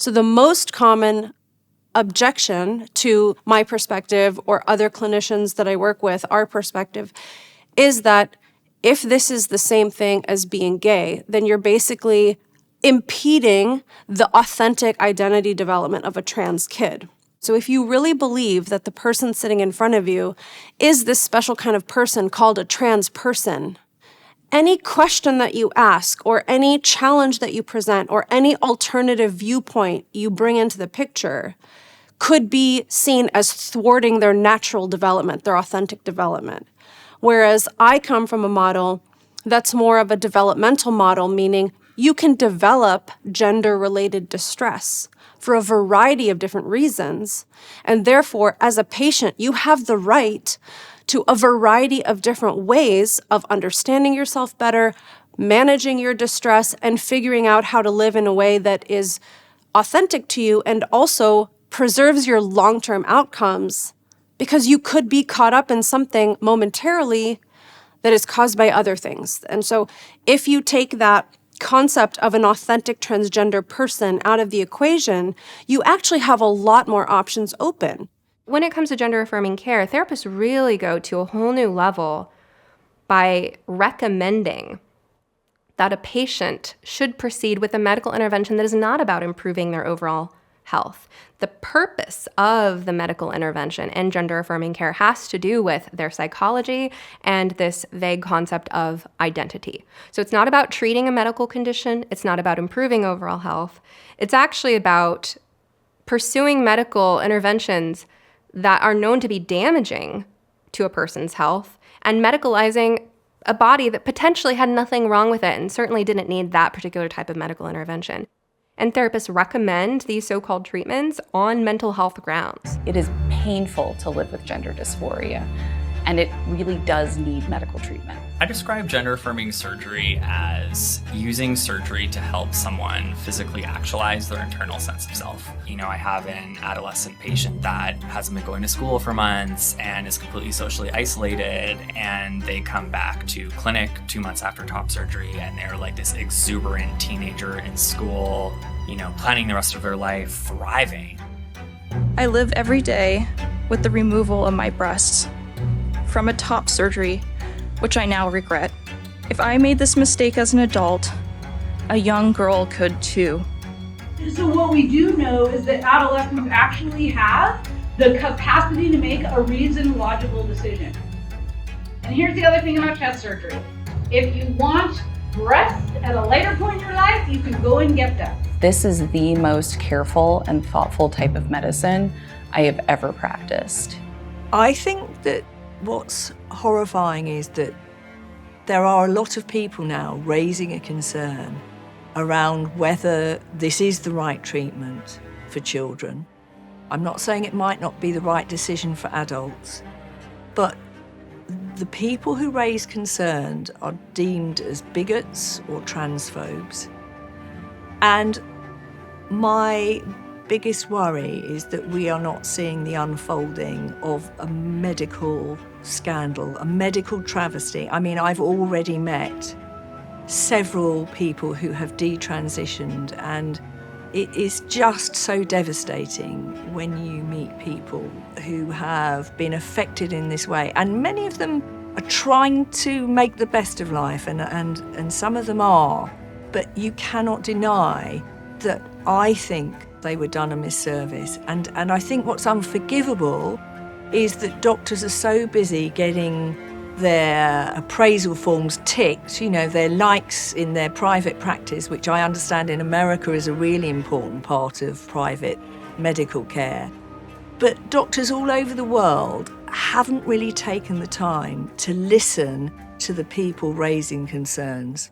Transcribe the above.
So the most common objection to my perspective or other clinicians that I work with, our perspective, is that if this is the same thing as being gay, then you're basically impeding the authentic identity development of a trans kid. So if you really believe that the person sitting in front of you is this special kind of person called a trans person, any question that you ask or any challenge that you present or any alternative viewpoint you bring into the picture could be seen as thwarting their natural development, their authentic development. Whereas I come from a model that's more of a developmental model, meaning you can develop gender-related distress for a variety of different reasons. And therefore, as a patient, you have the right to a variety of different ways of understanding yourself better, managing your distress, and figuring out how to live in a way that is authentic to you and also preserves your long-term outcomes, because you could be caught up in something momentarily that is caused by other things. And so if you take that concept of an authentic transgender person out of the equation, you actually have a lot more options open. When it comes to gender-affirming care, therapists really go to a whole new level by recommending that a patient should proceed with a medical intervention that is not about improving their overall health. The purpose of the medical intervention and gender-affirming care has to do with their psychology and this vague concept of identity. So it's not about treating a medical condition. It's not about improving overall health. It's actually about pursuing medical interventions that are known to be damaging to a person's health and medicalizing a body that potentially had nothing wrong with it and certainly didn't need that particular type of medical intervention. And therapists recommend these so-called treatments on mental health grounds. It is painful to live with gender dysphoria, and it really does need medical treatment. I describe gender-affirming surgery as using surgery to help someone physically actualize their internal sense of self. You know, I have an adolescent patient that hasn't been going to school for months and is completely socially isolated, and they come back to clinic 2 months after top surgery, and they're like this exuberant teenager in school, you know, planning the rest of their life, thriving. I live every day with the removal of my breasts from a top surgery, which I now regret. If I made this mistake as an adult, a young girl could too. So what we do know is that adolescents actually have the capacity to make a reasoned, logical decision. And here's the other thing about chest surgery. If you want breasts at a later point in your life, you can go and get them. This is the most careful and thoughtful type of medicine I have ever practiced. I think that what's horrifying is that there are a lot of people now raising a concern around whether this is the right treatment for children. I'm not saying it might not be the right decision for adults, but the people who raise concerns are deemed as bigots or transphobes. And my biggest worry is that we are not seeing the unfolding of a medical scandal, a medical travesty. I mean, I've already met several people who have detransitioned, and it is just so devastating when you meet people who have been affected in this way. And many of them are trying to make the best of life, and some of them are. But you cannot deny that I think they were done a misservice. And I think what's unforgivable is that doctors are so busy getting their appraisal forms ticked, you know, their likes in their private practice, which I understand in America is a really important part of private medical care. But doctors all over the world haven't really taken the time to listen to the people raising concerns.